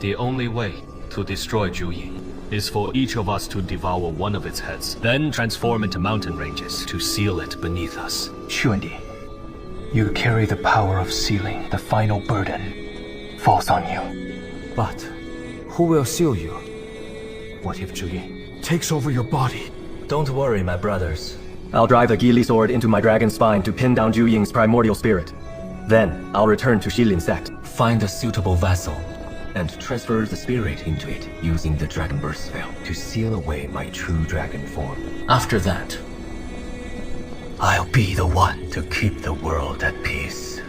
The only way to destroy Jiu Ying is for each of us to devour one of its heads, then transform into mountain ranges to seal it beneath us. 去问你, you carry the power of sealing. The final burden falls on you. But who will seal you? What if Jiu Ying Takes over your body. Don't worry, my brothers. I'll drive the Gili sword into my dragon spine to pin down Jiu Ying's primordial spirit. Then, I'll return to Shilin Sect, find a suitable vessel, and transfer the spirit into it using the Dragon Burst spell to seal away my true dragon form. After that, I'll be the one to keep the world at peace.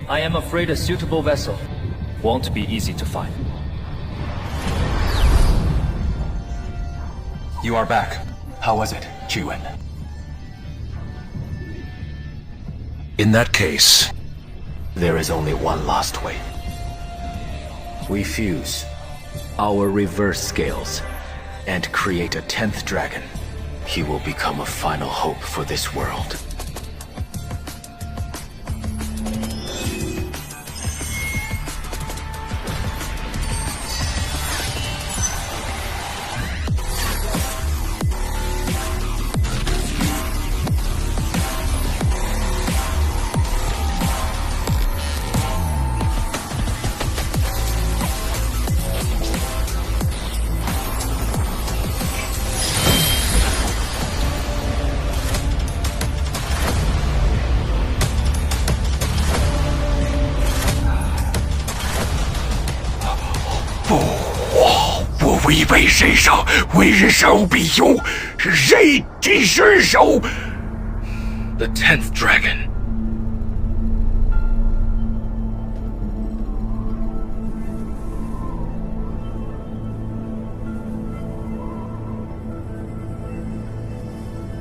I am afraid a suitable vessel won't be easy to find. You are back. How was it, Jiwen? In that case, There is only one last way. We fuse our reverse scales and create a 10th dragon. He will become a final hope for this world.我违背身上为人生必有，谁即身手。The 10th dragon.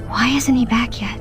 Why isn't he back yet?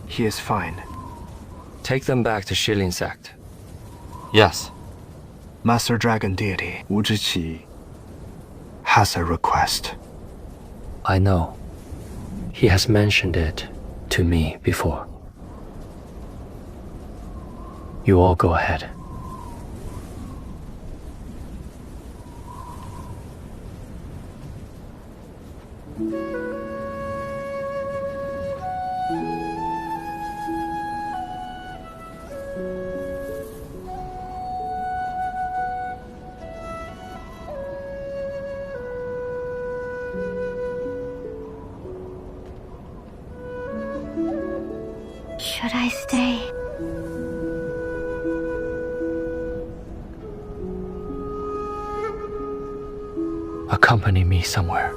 He is fine. Take them back to Shilin Sect. Yes. Master Dragon Deity Wu Zhiqi has a request. I know. He has mentioned it to me before. You all go ahead. Should I stay? Accompany me somewhere.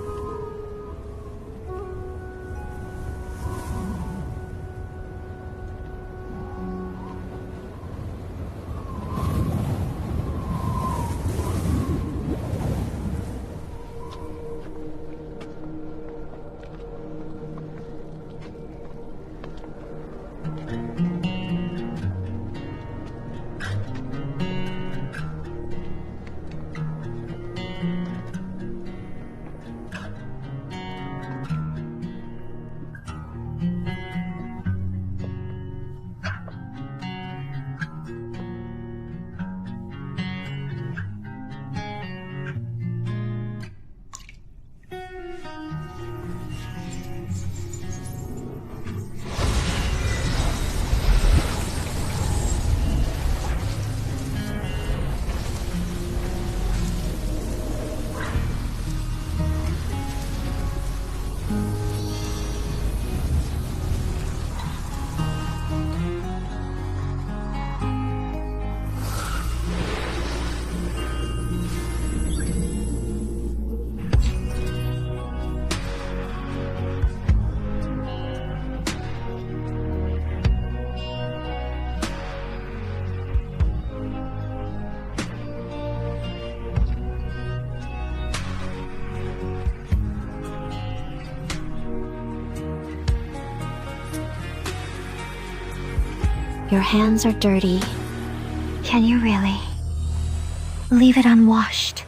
Your hands are dirty. Can you really leave it unwashed?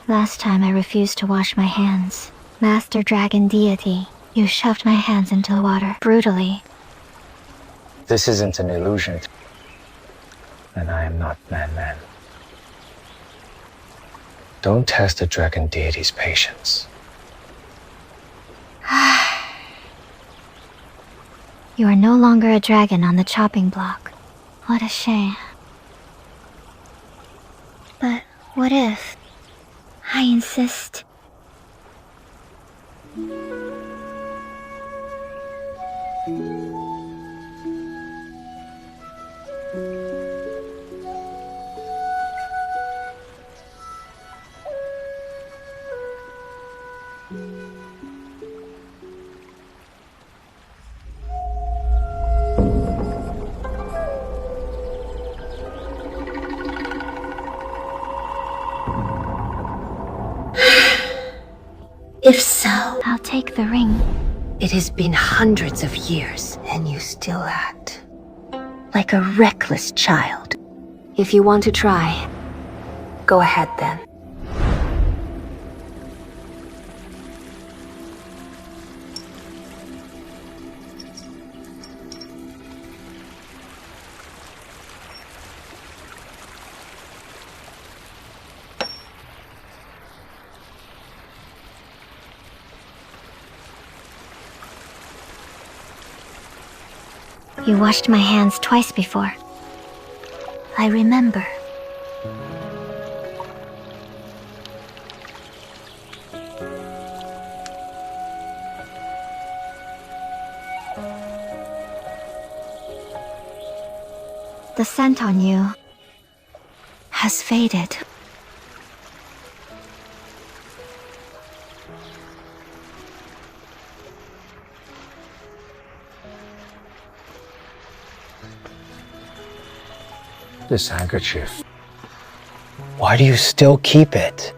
Last time I refused to wash my hands. Master Dragon Deity, you shoved my hands into the water brutally. This isn't an illusion. And I am not Man-Man. Don't test the Dragon Deity's patience. You are no longer a dragon on the chopping block. What a shame. But what if I insist? If so, I'll take the ring. it has been hundreds of years, and you still act like a reckless child. If you want to try, Go ahead then. you washed my hands twice before. I remember. The scent on you has faded. This handkerchief. Why do you still keep it?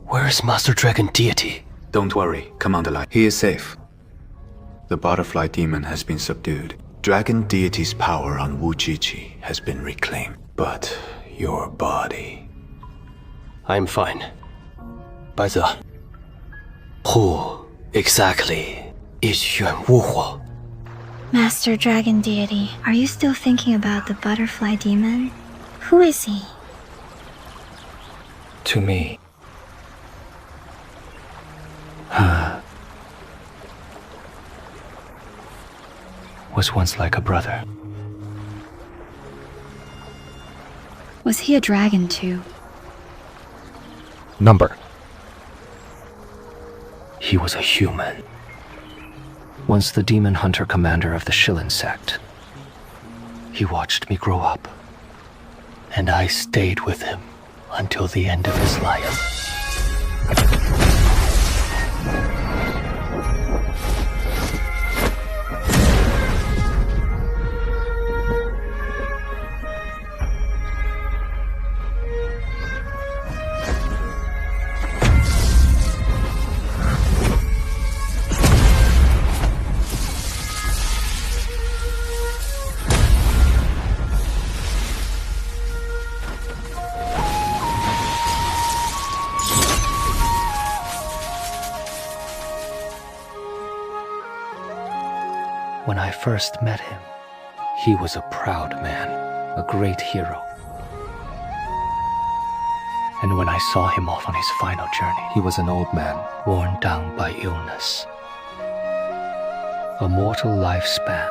Where is Master Dragon Deity? Don't worry, Commander Light. He is safe. The butterfly demon has been subdued. Dragon Deity's power on Wu Shiguang has been reclaimed. But your body... I'm fine. 白泽, who exactly is Yuan Wuhu? Master Dragon Deity, are you still thinking about the butterfly demon? Who is he? To me, was once like a brother. Was he a dragon too? Number. He was a human. Once the demon hunter commander of the Shilin Sect. He watched me grow up, and I stayed with him until the end of his life. When I first met him, he was a proud man, a great hero. And when I saw him off on his final journey, He was an old man. worn down by illness. A mortal lifespan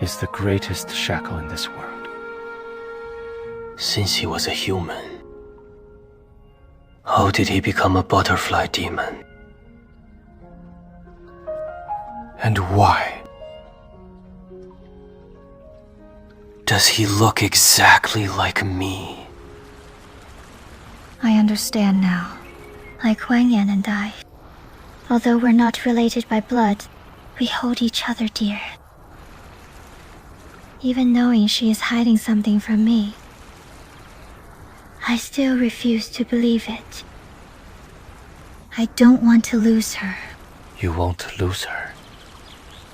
is the greatest shackle in this world. Since he was a human, how did he become a butterfly demon? And why? Does he look exactly like me? I understand now. Like Wangyan and I. Although we're not related by blood, we hold each other dear. Even knowing she is hiding something from me, I still refuse to believe it. I don't want to lose her. You won't lose her.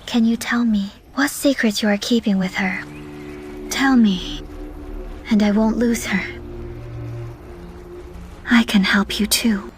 Can you tell me what secrets you are keeping with her? Tell me, and I won't lose her. I can help you too.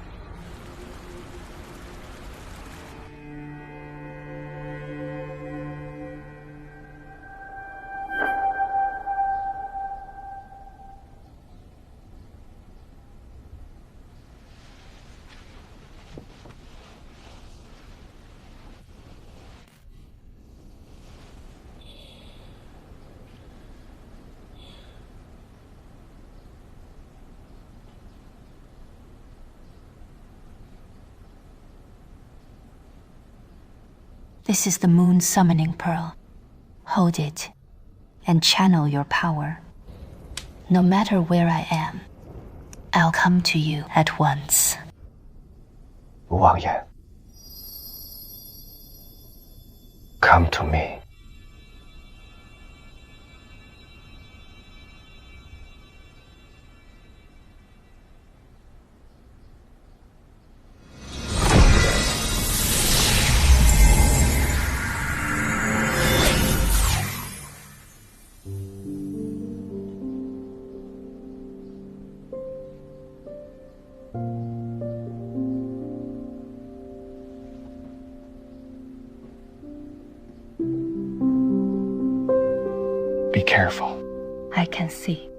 This is the Moon Summoning Pearl. Hold it, and channel your power. No matter where I am, I'll come to you at once. Wu Wangyan. Come to me. Be careful. I can see.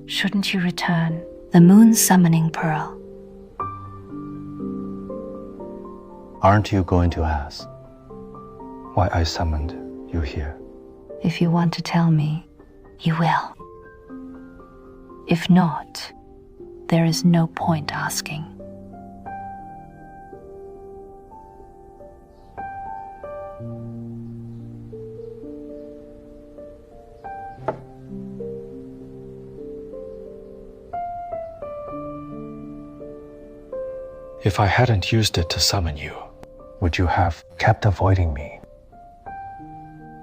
Shouldn't you return the Moon Summoning Pearl? Aren't you going to ask why I summoned you here? If you want to tell me, you will. If not, there is no point asking. If I hadn't used it to summon you, would you have kept avoiding me?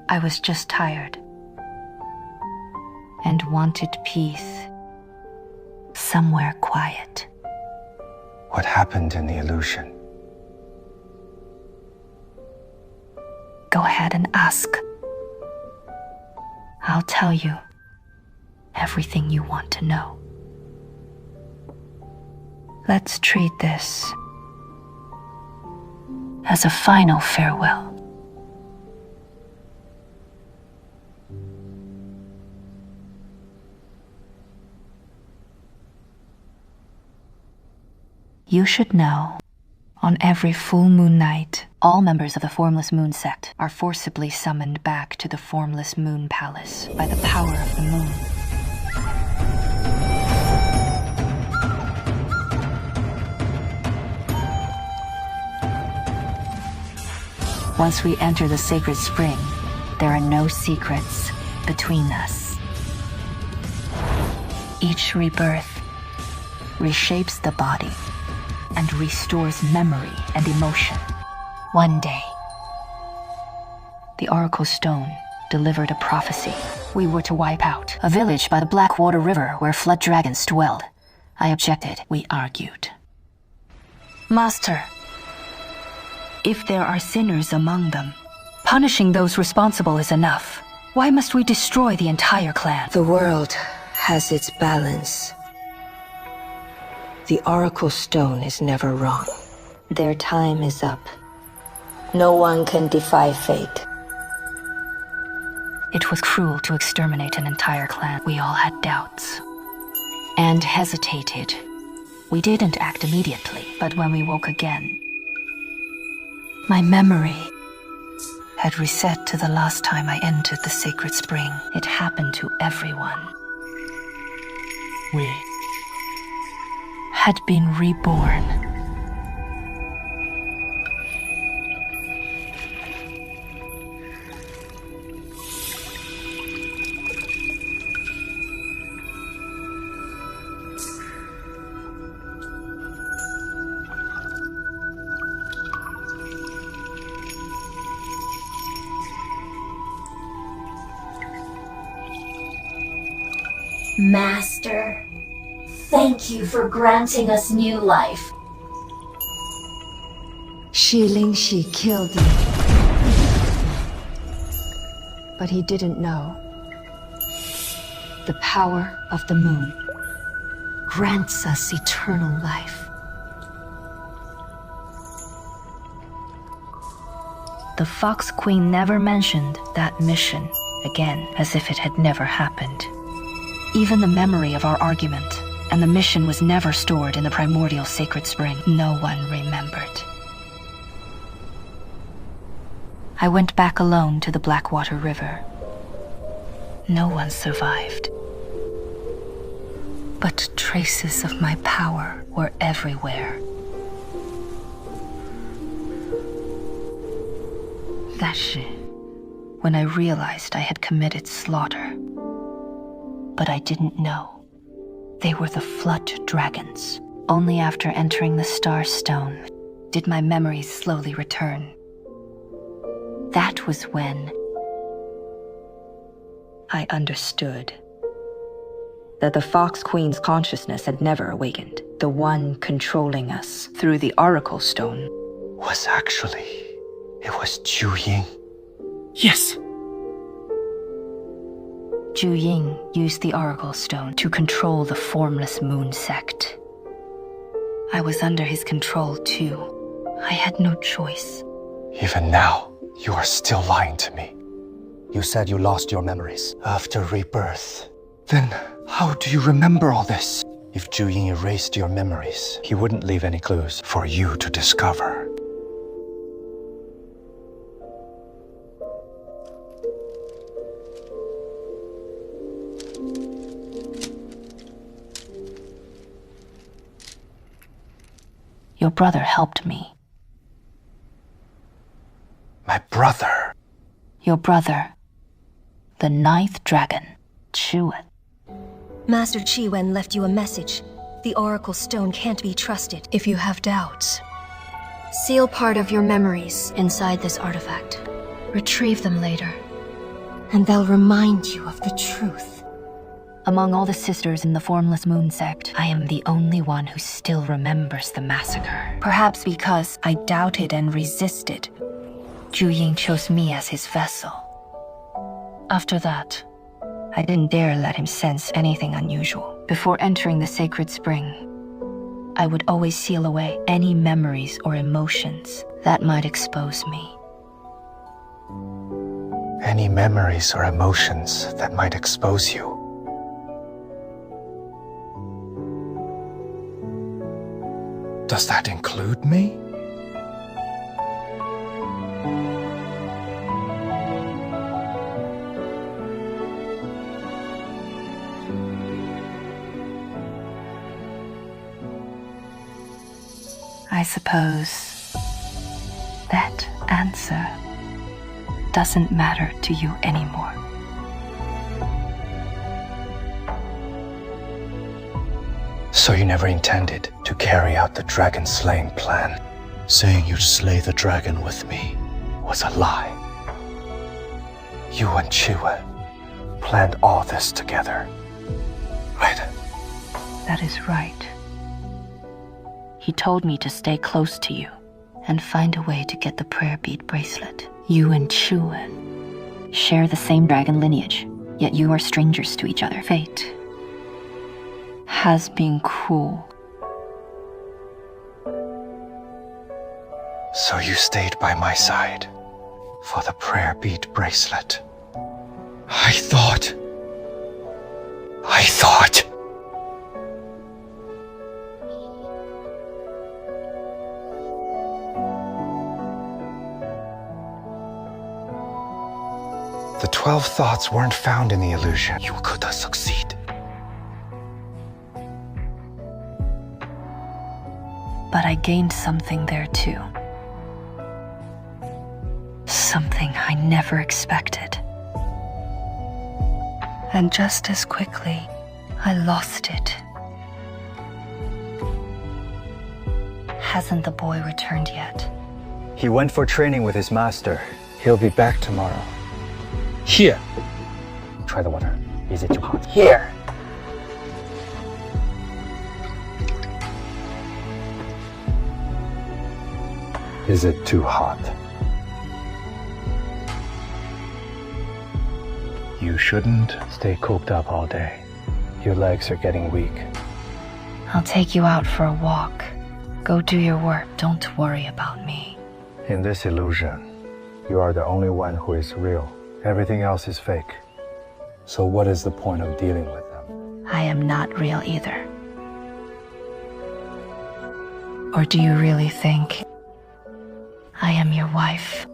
I was just tired. And wanted peace. Somewhere quiet. What happened in the illusion? Go ahead and ask. I'll tell you everything you want to know. Let's treat this as a final farewell. You should know, on every full moon night, all members of the Formless Moon Sect are forcibly summoned back to the Formless Moon Palace by the power of the moon. Once we enter the sacred spring, there are no secrets between us. Each rebirth reshapes the body and restores memory and emotion. One day, the Oracle Stone delivered a prophecy. We were to wipe out a village by the Blackwater River where flood dragons dwelled. I objected. We argued. Master, if there are sinners among them, punishing those responsible is enough. Why must we destroy the entire clan? The world has its balance. The Oracle Stone is never wrong. Their time is up. No one can defy fate. It was cruel to exterminate an entire clan. We all had doubts. And hesitated. We didn't act immediately, but when we woke again, my memory had reset to the last time I entered the sacred spring. It happened to everyone. We had been reborn. Master, thank you for granting us new life. Shilin killed him. But he didn't know. The power of the moon grants us eternal life. The Fox Queen never mentioned that mission again, as if it had never happened. Even the memory of our argument and the mission was never stored in the primordial sacred spring. No one remembered. I went back alone to the Blackwater River. No one survived. But traces of my power were everywhere. That's when I realized I had committed slaughter. But I didn't know. They were the flood dragons. Only after entering the Star Stone did my memories slowly return. That was when I understood that the Fox Queen's consciousness had never awakened. The one controlling us through the Oracle Stone was actually... it was Jiu Ying. Yes. Jiu Ying used the Oracle Stone to control the Formless Moon Sect. I was under his control too. I had no choice. Even now, you are still lying to me. You said you lost your memories after rebirth. Then, how do you remember all this? If Jiu Ying erased your memories, he wouldn't leave any clues for you to discover. Your brother helped me. My brother? Your brother. The 9th dragon, Qi Wen. Master Qi Wen left you a message. The Oracle Stone can't be trusted if you have doubts. Seal part of your memories inside this artifact. Retrieve them later, and they'll remind you of the truth. Among all the sisters in the Formless Moon Sect, I am the only one who still remembers the massacre. Perhaps because I doubted and resisted, Jiu Ying chose me as his vessel. After that, I didn't dare let him sense anything unusual. Before entering the sacred spring, I would always seal away any memories or emotions that might expose me. Any memories or emotions that might expose you. Does that include me? I suppose that answer doesn't matter to you anymore. So you never intended to carry out the dragon-slaying plan? Saying you'd slay the dragon with me was a lie. You and Chiwen planned all this together, right? That is right. He told me to stay close to you and find a way to get the prayer bead bracelet. You and Chiwen share the same dragon lineage, yet you are strangers to each other. Fate has been cruel. So you stayed by my side for the prayer bead bracelet. I thought... The 12 thoughts weren't found in the illusion. You could have succeeded. But I gained something there too. Something I never expected. And just as quickly, I lost it. Hasn't the boy returned yet? He went for training with his master. He'll be back tomorrow. Here. Try the water. Is it too hot? Here. Is it too hot? You shouldn't stay cooped up all day. Your legs are getting weak. I'll take you out for a walk. Go do your work. Don't worry about me. In this illusion, you are the only one who is real. Everything else is fake. So what is the point of dealing with them? I am not real either. Or do you really think I am your wife?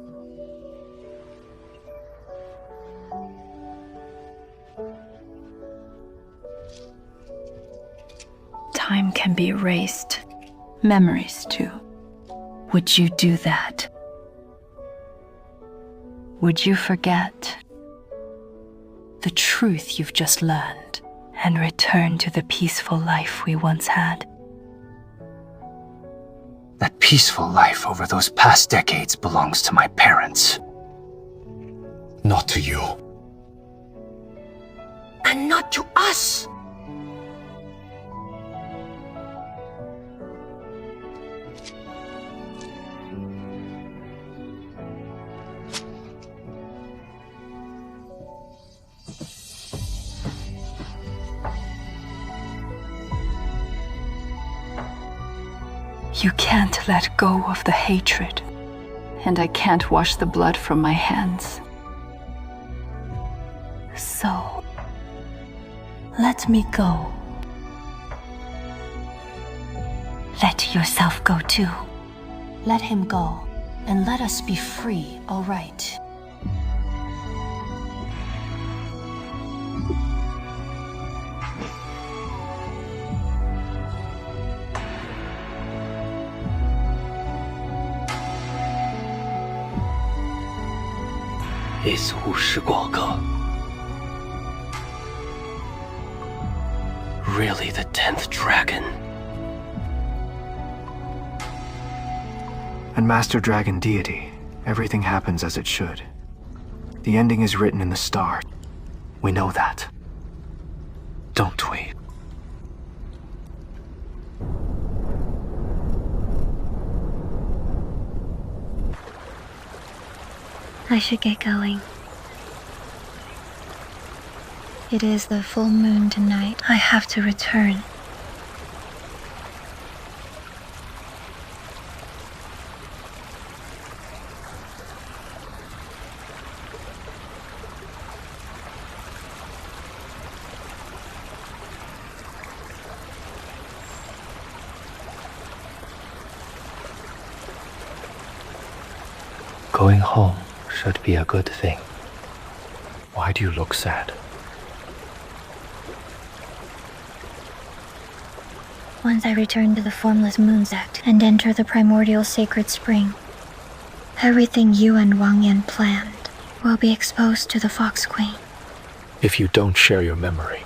Time can be erased. Memories too. Would you do that? Would you forget the truth you've just learned and return to the peaceful life we once had? That peaceful life over those past decades belongs to my parents. Not to you. And not to us! You can't let go of the hatred, and I can't wash the blood from my hands. So, let me go. Let yourself go too. Let him go, and let us be free, all right? Is Wu Shiguang really the 10th dragon? And Master Dragon Deity, everything happens as it should. The ending is written in the stars. We know that. Don't we? I should get going. It is the full moon tonight. I have to return. Going home should be a good thing. Why do you look sad? Once I return to the Formless Moon Sect and enter the primordial sacred spring, everything you and Wangyan planned will be exposed to the Fox Queen. If you don't share your memory,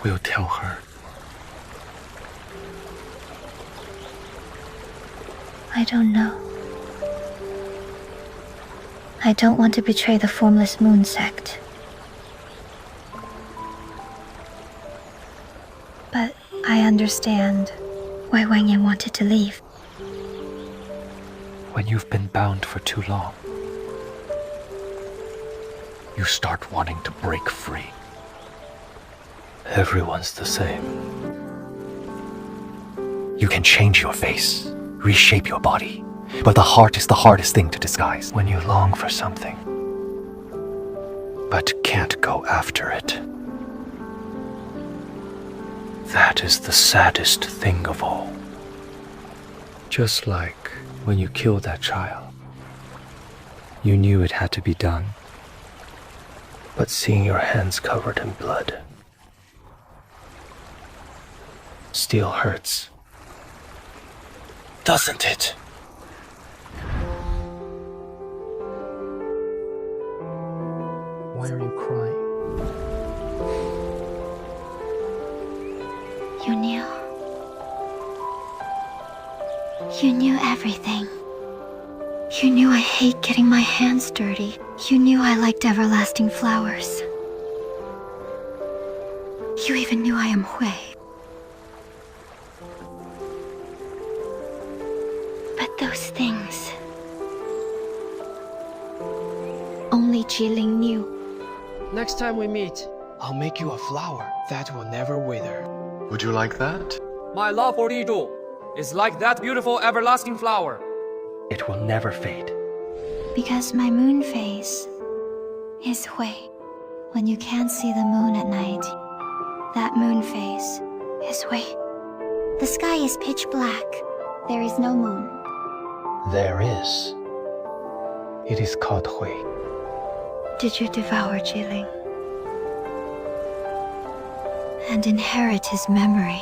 we'll tell her. I don't know. I don't want to betray the Formless Moon Sect. But I understand why Wangyan wanted to leave. When you've been bound for too long, you start wanting to break free. Everyone's the same. You can change your face, reshape your body, but the heart is the hardest thing to disguise. When you long for something, but can't go after it, that is the saddest thing of all. Just like when you killed that child. You knew it had to be done, but seeing your hands covered in blood still hurts. Doesn't it? Why are you crying? You knew. You knew everything. You knew I hate getting my hands dirty. You knew I liked everlasting flowers. You even knew I am Hui. But those things, only Ling knew. Next time we meet, I'll make you a flower that will never wither. Would you like that? My love for Li Zhu is like that beautiful everlasting flower. It will never fade. Because my moon phase is Hui. When you can't see the moon at night, that moon phase is Hui. The sky is pitch black. There is no moon. There is. It is called Hui. Did you devour Ling and inherit his memory?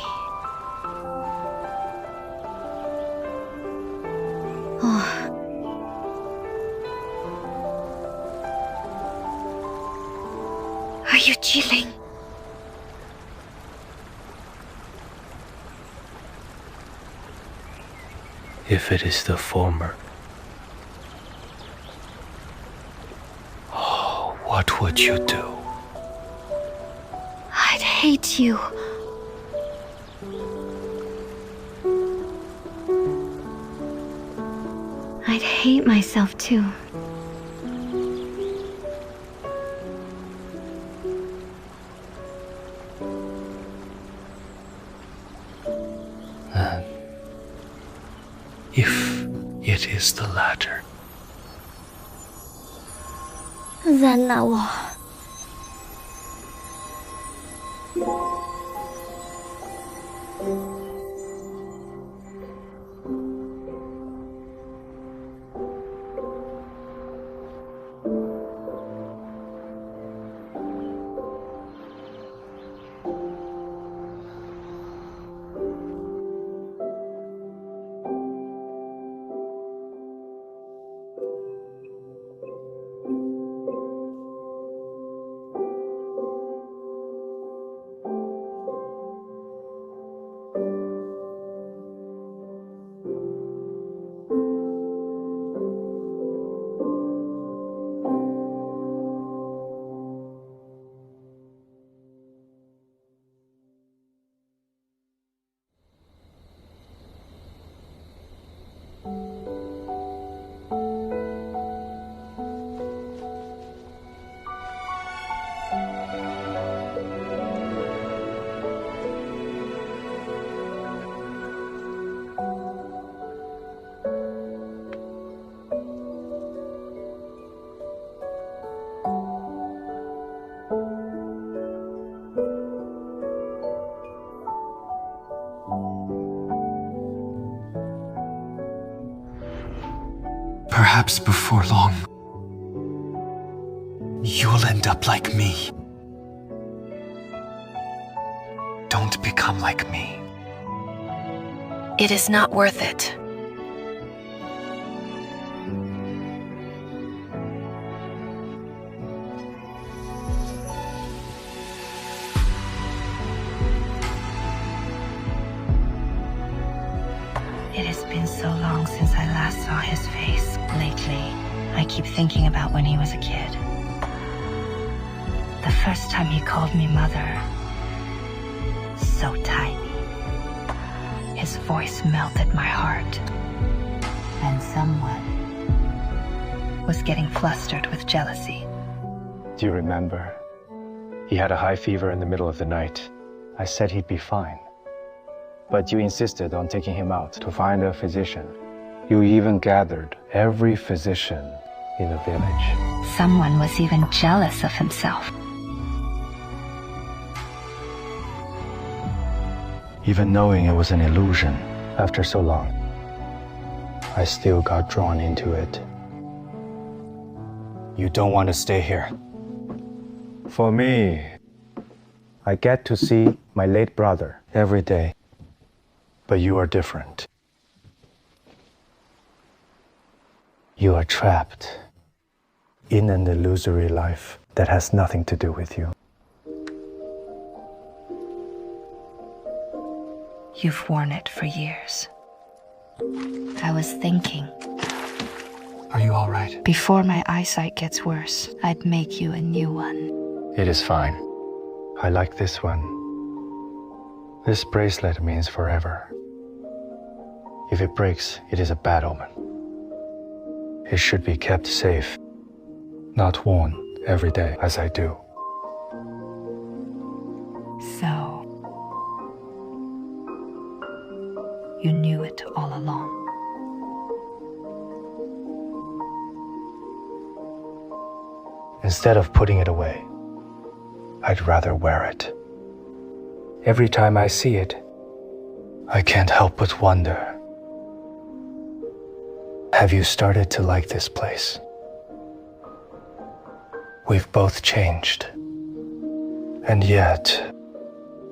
Oh. Are you Ling? If it is the former, oh, what would you do? I'd hate you. I'd hate myself too. If it is the latter, then那我 Perhaps before long, you'll end up like me. Don't become like me. It is not worth it. It has been so long since I last saw his face. Lately, I keep thinking about when he was a kid. The first time he called me mother. So tiny. His voice melted my heart. And someone was getting flustered with jealousy. Do you remember? He had a high fever in the middle of the night. I said he'd be fine. But you insisted on taking him out to find a physician. You even gathered every physician in the village. Someone was even jealous of himself. Even knowing it was an illusion, after so long, I still got drawn into it. You don't want to stay here. For me, I get to see my late brother every day. But you are different. You are trapped in an illusory life that has nothing to do with you. You've worn it for years. I was thinking. Are you all right? Before my eyesight gets worse, I'd make you a new one. It is fine. I like this one. This bracelet means forever. If it breaks, it is a bad omen. It should be kept safe, not worn every day as I do. So, you knew it all along. Instead of putting it away, I'd rather wear it. Every time I see it, I can't help but wonder. Have you started to like this place? We've both changed. And yet,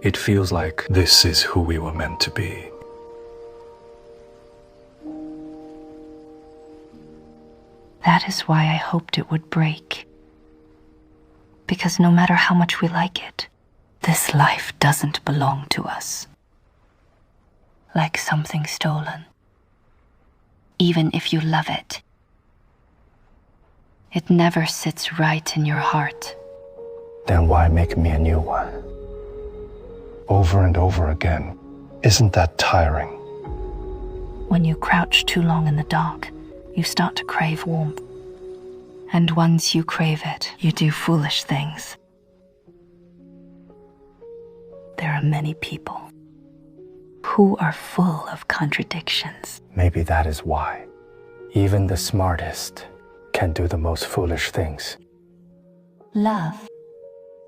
it feels like this is who we were meant to be. That is why I hoped it would break. Because no matter how much we like it, this life doesn't belong to us. Like something stolen. Even if you love it, it never sits right in your heart. Then why make me a new one? Over and over again. Isn't that tiring? When you crouch too long in the dark, you start to crave warmth. And once you crave it, you do foolish things. There are many people who are full of contradictions. Maybe that is why. Even the smartest can do the most foolish things. Love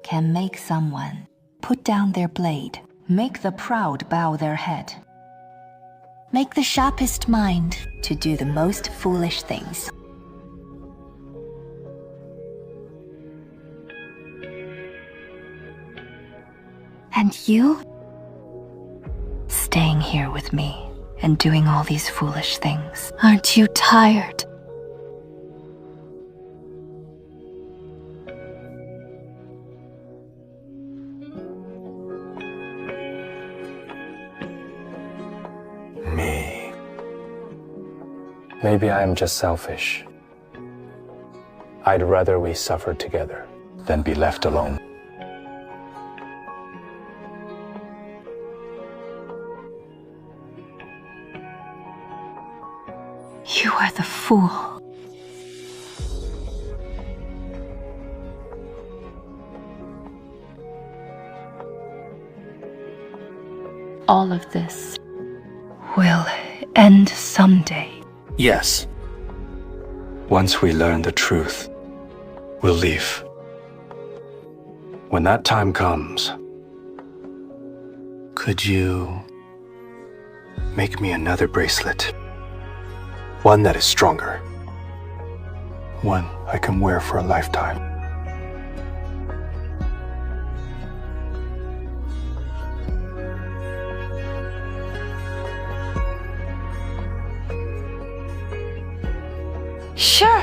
can make someone put down their blade, make the proud bow their head, make the sharpest mind to do the most foolish things. And you? Staying here with me and doing all these foolish things. Aren't you tired? Me. Maybe I am just selfish. I'd rather we suffer together than be left alone. You are the fool. All of this will end someday. Yes. Once we learn the truth, we'll leave. When that time comes, could you make me another bracelet? One that is stronger, One I can wear for a lifetime. Sure.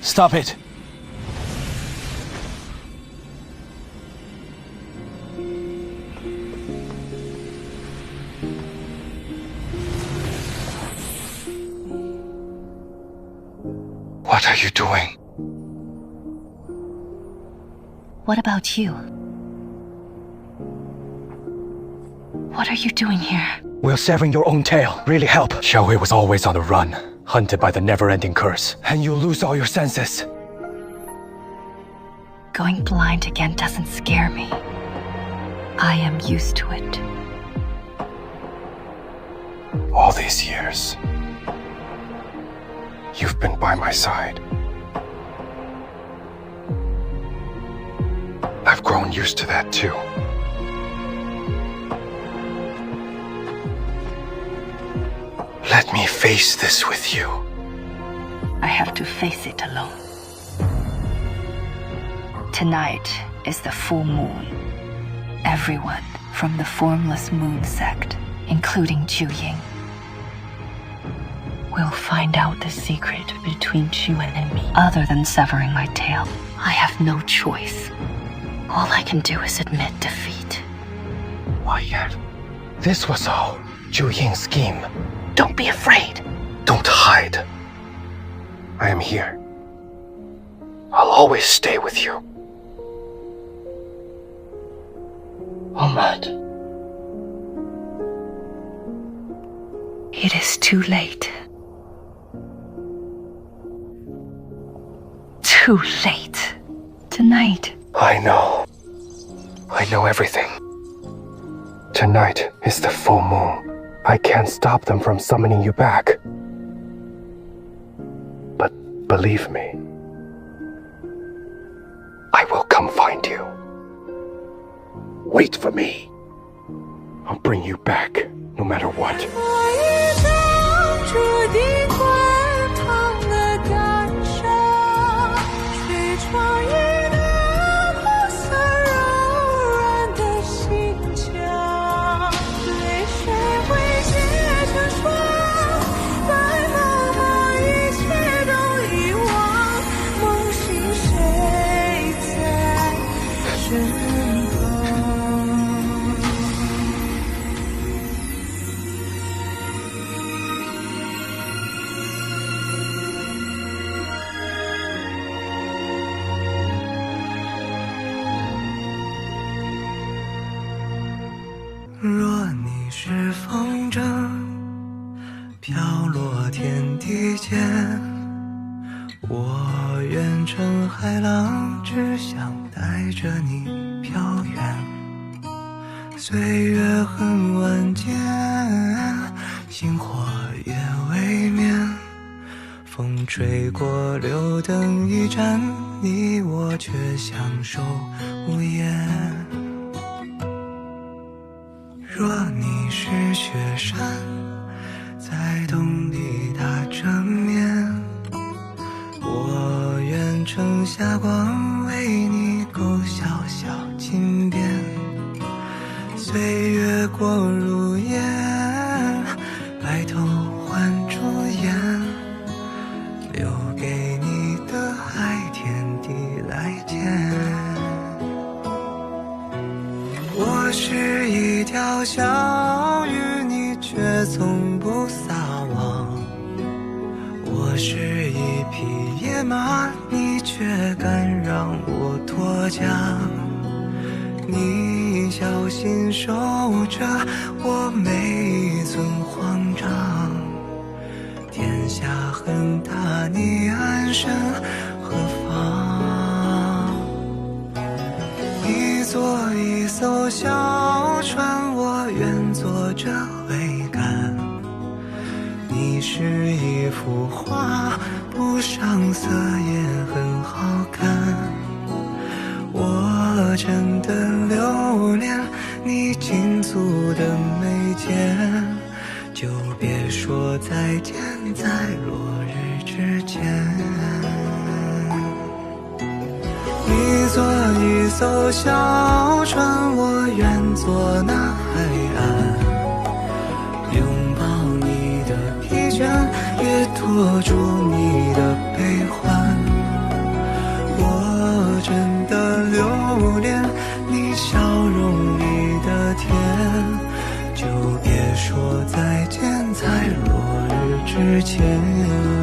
Stop it! What are you doing? What about you? What are you doing here? Will severing your own tail really help? Xiaowei was always on the run, hunted by the never-ending curse, and you'll lose all your senses. Going blind again doesn't scare me. I am used to it. All these years, you've been by my side. I've grown used to that too. Let me face this with you. I have to face it alone. Tonight is the full moon. Everyone from the Formless Moon Sect, including Jiu Ying, will find out the secret between Chuan and me. Other than severing my tail, I have no choice. All I can do is admit defeat. Wangyan, this was all Jiu Ying's scheme. Don't be afraid. Don't hide. I am here. I'll always stay with you. Ahmad. It is too late. Too late. Tonight. I know. I know everything. Tonight is the full moon. I can't stop them from summoning you back. But believe me, I will come find you. Wait for me. I'll bring you back, no matter what. 愿乘海浪，只想带着你飘远。岁月很晚间，星火也未眠。风吹过柳灯一盏，你我却相守无言。若你是雪山，在洞里打着面，我愿乘霞光为你勾小小金边。岁月过如烟，白头换朱颜，留给你的爱天地来见。我是一条小鱼，你却从不撒网。我是一匹野马，你却敢让我脱缰。你小心守着我每一寸慌张，天下很大，你安身何方？你做一艘小船，我愿做这桅杆。你是一幅画，不上色也很好看。我真的留恋你金足的眉间，就别说再见，在落日之前。你做一艘小船，我愿做那海岸，拥抱你的疲倦，也拖住你的悲欢。我真的留恋你笑容里的甜，就别说再见，在落日之前。